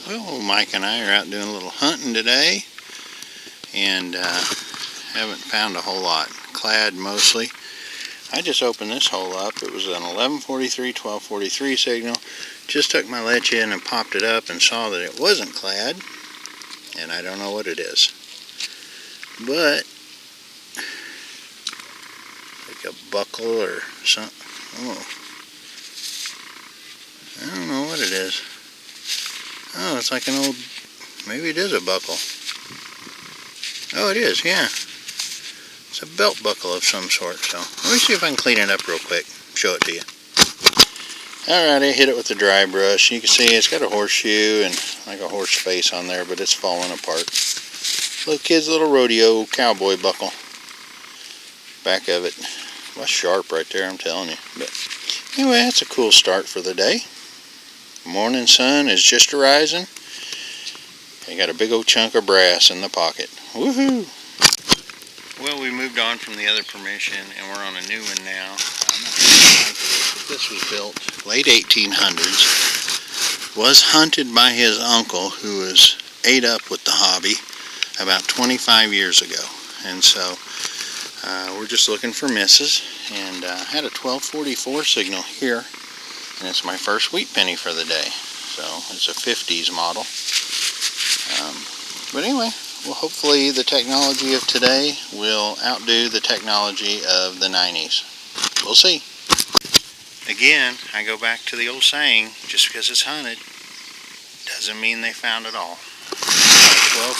Well, Mike and I are out doing a little hunting today, and haven't found a whole lot. Clad mostly. I just opened this hole up. It was an 1143, 1243 signal. Just took my latch in and popped it up and saw that it wasn't clad, and I don't know what it is. But like a buckle or something. Oh, I don't know what it is. Oh, it's like an old, maybe it is a buckle. Oh, it is, yeah. It's a belt buckle of some sort. So let me see if I can clean it up real quick. Show it to you. Alright, I hit it with the dry brush. You can see it's got a horseshoe and like a horse face on there, but it's falling apart. Little kid's little rodeo cowboy buckle. Back of it. Well, sharp right there, I'm telling you. But anyway, that's a cool start for the day. Morning sun is just arising. I got a big old chunk of brass in the pocket. Woohoo! Well, we moved on from the other permission and we're on a new one now. I'm not sure like this, but this was built late 1800s. Was hunted by his uncle, who was ate up with the hobby about 25 years ago. And so we're just looking for misses, and had a 1244 signal here. And it's my first wheat penny for the day. So it's a 50s model. But anyway, well, hopefully the technology of today will outdo the technology of the 90s. We'll see. Again, I go back to the old saying, just because it's hunted doesn't mean they found it all.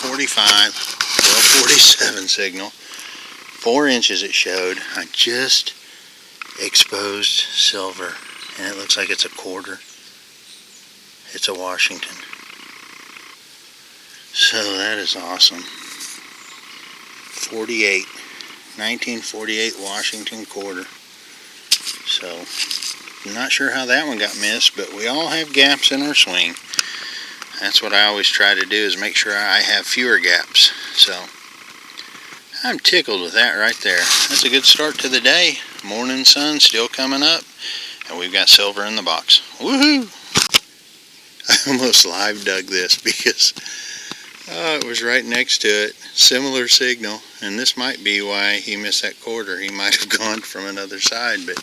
1245, 1247 signal. 4 inches it showed. I just exposed silver. And it looks like it's a quarter. It's a Washington. So that is awesome. 1948 Washington quarter. So, I'm not sure how that one got missed, but we all have gaps in our swing. That's what I always try to do, is make sure I have fewer gaps. So, I'm tickled with that right there. That's a good start to the day. Morning sun still coming up. And we've got silver in the box. Woohoo! I almost live dug this because it was right next to it. Similar signal. And this might be why he missed that quarter. He might have gone from another side. But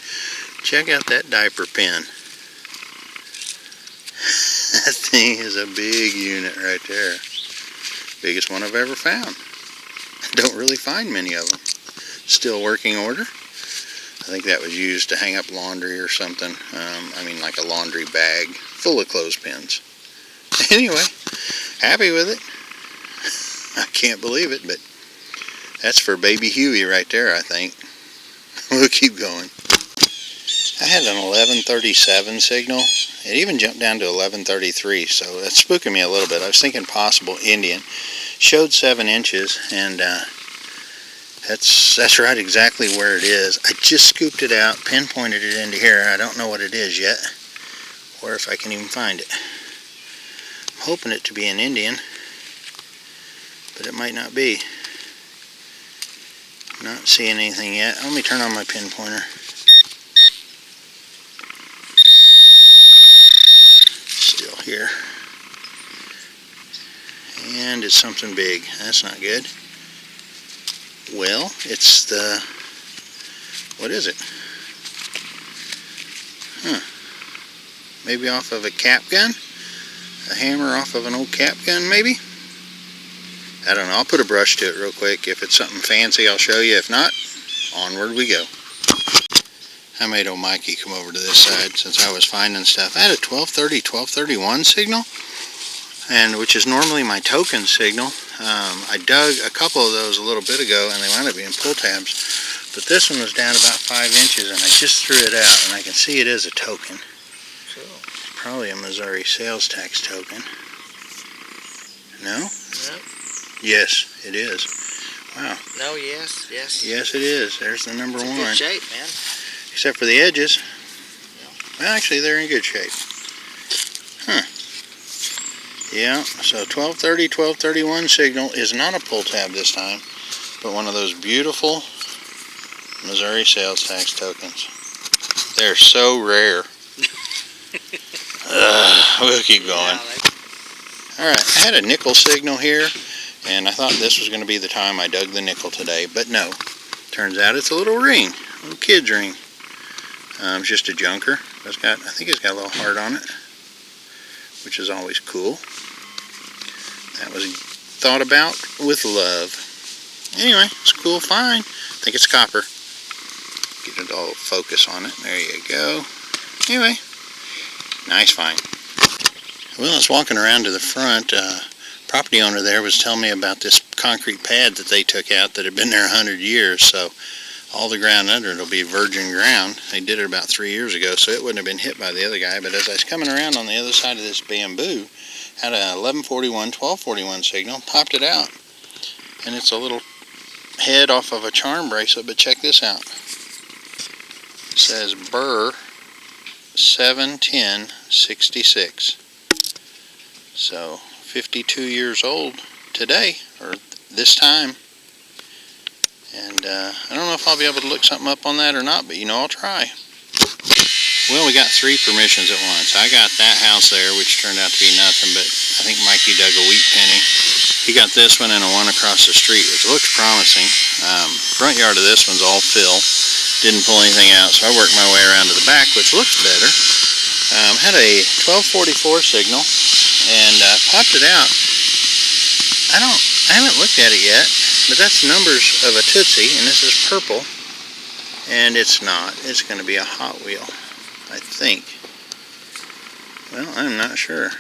check out that diaper pin. That thing is a big unit right there. Biggest one I've ever found. I don't really find many of them. Still working order. I think that was used to hang up laundry or something. I mean, like a laundry bag full of clothespins. Anyway, happy with it. I can't believe it, but that's for baby Huey right there, I think. We'll keep going. I had an 1137 signal. It even jumped down to 1133, so that's spooking me a little bit. I was thinking possible Indian. Showed 7 inches, and that's right exactly where it is. I just scooped it out, pinpointed it into here. I don't know what it is yet, or if I can even find it. I'm hoping it to be an Indian, but it might not be. Not seeing anything yet. Let me turn on my pinpointer. Still here. And it's something big. That's not good. Well, it's the, what is it? Maybe off of a cap gun? A hammer off of an old cap gun, maybe? I don't know. I'll put a brush to it real quick. If it's something fancy, I'll show you. If not, onward we go. I made old Mikey come over to this side since I was finding stuff. I had a 1230, 1231 signal, and which is normally my token signal. I dug a couple of those a little bit ago, and they wound up being pull tabs. But this one was down about 5 inches, and I just threw it out, and I can see it is a token. It's probably a Missouri sales tax token. No? No. Yes, it is. Wow. No, yes. Yes, it is. There's the number 1. It's in good shape, man. Except for the edges. Well, actually, they're in good shape. Yeah, so 1230, 1231 signal is not a pull tab this time, but one of those beautiful Missouri sales tax tokens. They're so rare. We'll keep going. Alright, I had a nickel signal here, and I thought this was going to be the time I dug the nickel today, but no. Turns out it's a little ring, a little kid's ring. It's just a junker. I think it's got a little heart on it, which is always cool. That was thought about with love. Anyway, it's a cool find. I think it's copper. Get it all focus on it. There you go. Anyway, nice find. Well, I was walking around to the front. Property owner there was telling me about this concrete pad that they took out that had been there 100 years. So all the ground under it will be virgin ground. They did it about 3 years ago, so it wouldn't have been hit by the other guy. But as I was coming around on the other side of this bamboo, had a 1141, 1241 signal, popped it out. And it's a little head off of a charm bracelet, but check this out. It says Burr 71066. So 52 years old today, or this time. And I don't know if I'll be able to look something up on that or not, but I'll try. Well, we got 3 permissions at once. I got that house there, which turned out to be nothing, but I think Mikey dug a wheat penny. He got this one and a one across the street, which looks promising. Front yard of this one's all fill. Didn't pull anything out, so I worked my way around to the back, which looks better. Had a 1244 signal and popped it out. I haven't looked at it yet, but that's numbers of a Tootsie, and this is purple, and it's not. It's going to be a Hot Wheel, I think. Well, I'm not sure.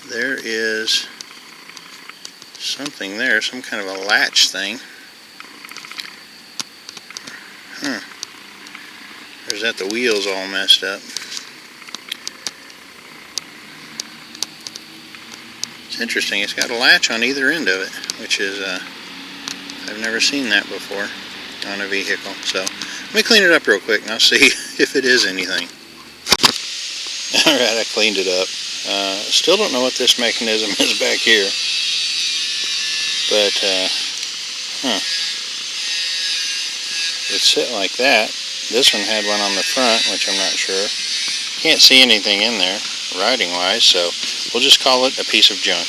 There is something there, some kind of a latch thing. Huh. Or is that the wheels all messed up? It's interesting. It's got a latch on either end of it, which is, I've never seen that before on a vehicle. So let me clean it up real quick and I'll see if it is anything. Alright, I cleaned it up. Still don't know what this mechanism is back here. But, it's set like that. This one had one on the front, which I'm not sure. Can't see anything in there, riding-wise, so we'll just call it a piece of junk.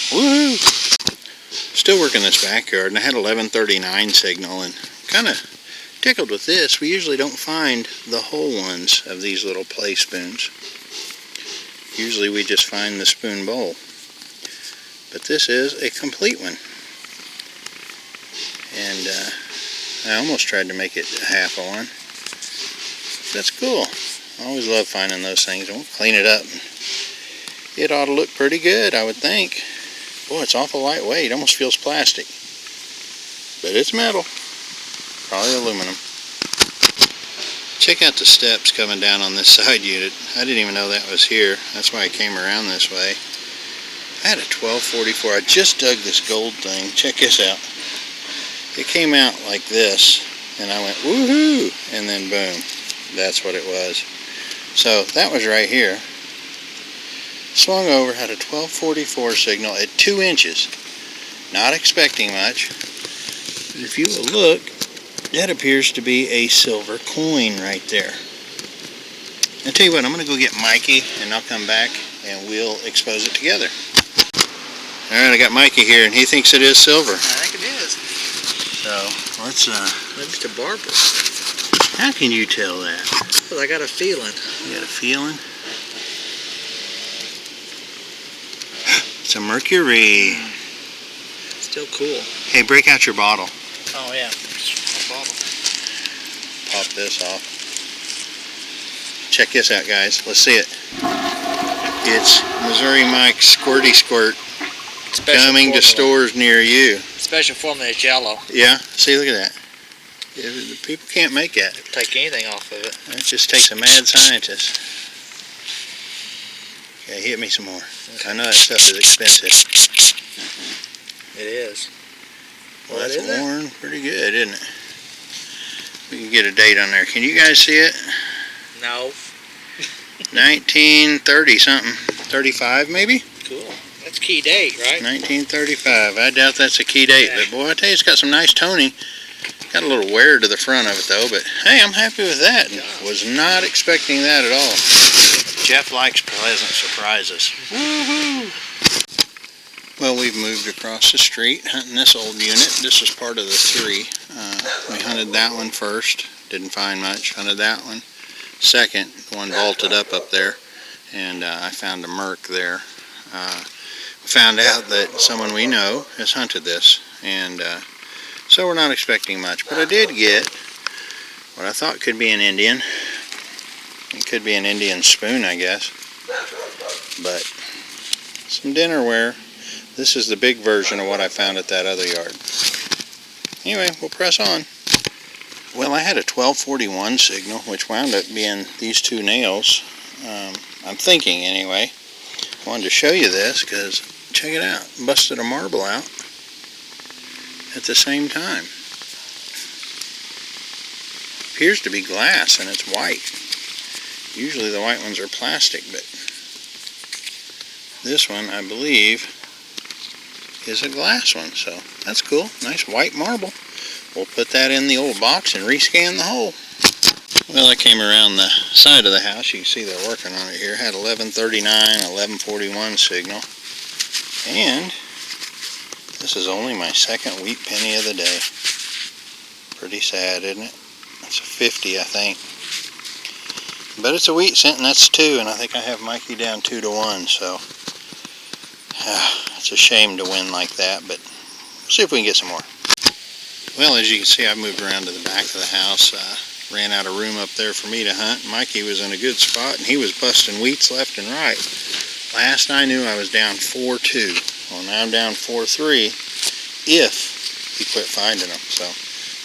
Woohoo! Still working this backyard, and I had 1139 signal, and kind of tickled with this. We usually don't find the whole ones of these little play spoons. Usually we just find the spoon bowl. But this is a complete one. And I almost tried to make it half a one. That's cool. I always love finding those things. We'll clean it up. It ought to look pretty good, I would think. Boy, it's awful lightweight. It almost feels plastic. But it's metal. Probably aluminum. Check out the steps coming down on this side unit. I didn't even know that was here. That's why I came around this way. I had a 1244. I just dug this gold thing. Check this out. It came out like this, and I went, woohoo! And then boom. That's what it was. So that was right here. Swung over, had a 1244 signal at 2 inches. Not expecting much. But if you will look, that appears to be a silver coin right there. I'll tell you what, I'm going to go get Mikey, and I'll come back, and we'll expose it together. Alright, I got Mikey here, and he thinks it is silver. I think it is. So, let's, Maybe it's a barber. How can you tell that? Well, I got a feeling. You got a feeling? It's a mercury. Still cool. Hey, break out your bottle. Oh, yeah. My bottle. Pop this off. Check this out, guys. Let's see it. It's Missouri Mike's Squirty Squirt. Special coming formula. To stores near you. Special formula is yellow. Yeah, see, look at that. People can't make that. Take anything off of it. That just takes a mad scientist. Okay, hit me some more. Okay. I know that stuff is expensive. It is. Well, that's worn pretty good, isn't it? We can get a date on there. Can you guys see it? No. 1930 something. 35 maybe? Cool. That's key date, right? 1935. I doubt that's a key date, but boy, I tell you, it's got some nice toning. Got a little wear to the front of it though, but hey, I'm happy with that. Was not expecting that at all. Jeff likes pleasant surprises. Woohoo! Well, we've moved across the street hunting this old unit. This is part of the 3. We hunted that one first. Didn't find much. Hunted that one second. The one vaulted up there. And I found a Merc there. We found out that someone we know has hunted this. And so we're not expecting much. But I did get what I thought could be an Indian. It could be an Indian spoon, I guess. But some dinnerware. This is the big version of what I found at that other yard. Anyway, we'll press on. Well, I had a 1241 signal, which wound up being these 2 nails. I'm thinking, anyway. I wanted to show you this because, check it out. Busted a marble out at the same time. Appears to be glass, and it's white. Usually the white ones are plastic, but this one, I believe, is a glass one, so that's cool. Nice white marble. We'll put that in the old box and rescan the hole. Well, I came around the side of the house. You can see they're working on it here. Had 1139, 1141 signal. And this is only my second wheat penny of the day. Pretty sad, isn't it? It's a 50, I think. But it's a wheat cent, and that's 2, and I think I have Mikey down 2-1, so it's a shame to win like that, but we'll see if we can get some more. Well, as you can see, I've moved around to the back of the house. Ran out of room up there for me to hunt. Mikey was in a good spot, and he was busting wheats left and right. Last I knew, I was down 4-2. Well, now I'm down 4-3 if he quit finding them. So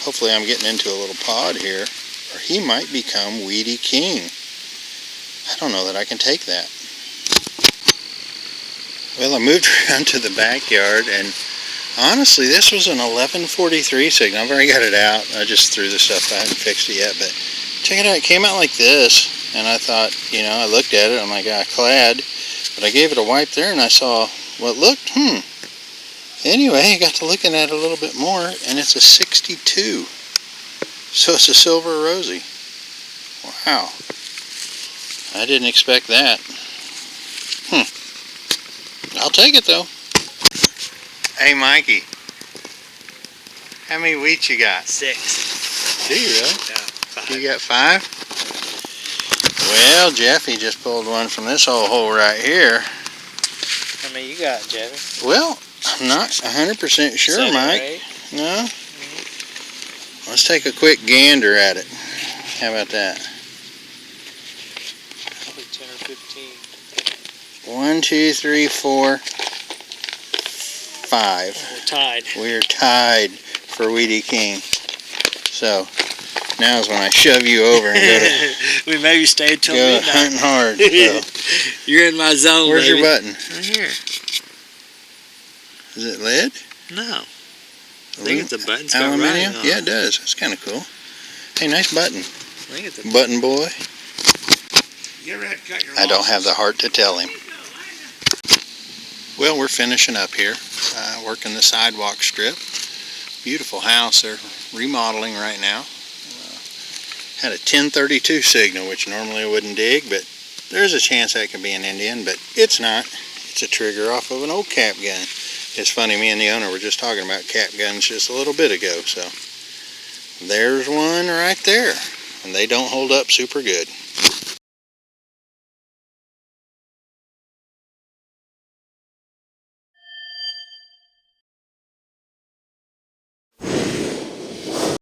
hopefully I'm getting into a little pod here, or he might become Weedy King. I don't know that I can take that. Well, I moved around to the backyard, and honestly, this was an 1143 signal. I've already got it out. I just threw the stuff. I haven't fixed it yet, but check it out. It came out like this, and I thought, I looked at it. I'm like, clad. But I gave it a wipe there, and I saw what looked, Anyway, I got to looking at it a little bit more, and it's a 62. So it's a silver rosy. Wow. I didn't expect that. I'll take it, though. Hey, Mikey. How many wheats you got? 6. Do you really? Yeah, 5. You got 5? Well, Jeffy just pulled one from this old hole right here. How many you got, Jeffy? Well, I'm not 100% sure, 7 or Mike. 8? No? Let's take a quick gander at it. How about that? Probably 10 or 15. 1, 2, 3, 4, 5. We're tied. We're tied for Weedy King. So, now's when I shove you over and go to We maybe stay till go midnight. hunting hard. So. You're in my zone, Where's baby. your button? Right here. Is it lead? No. I think it's a button. It's got Aluminium? writing on Yeah, it. it does. That's kind of cool. Hey, nice button. I think it's a Button boy. You ever had to cut your I don't have the heart to tell him. Well, we're finishing up here. Working the sidewalk strip. Beautiful house. They're remodeling right now. Had a 1032 signal, which normally I wouldn't dig, but there's a chance that could be an Indian, but it's not. It's a trigger off of an old cap gun. It's funny, me and the owner were just talking about cap guns just a little bit ago, so there's one right there, and they don't hold up super good.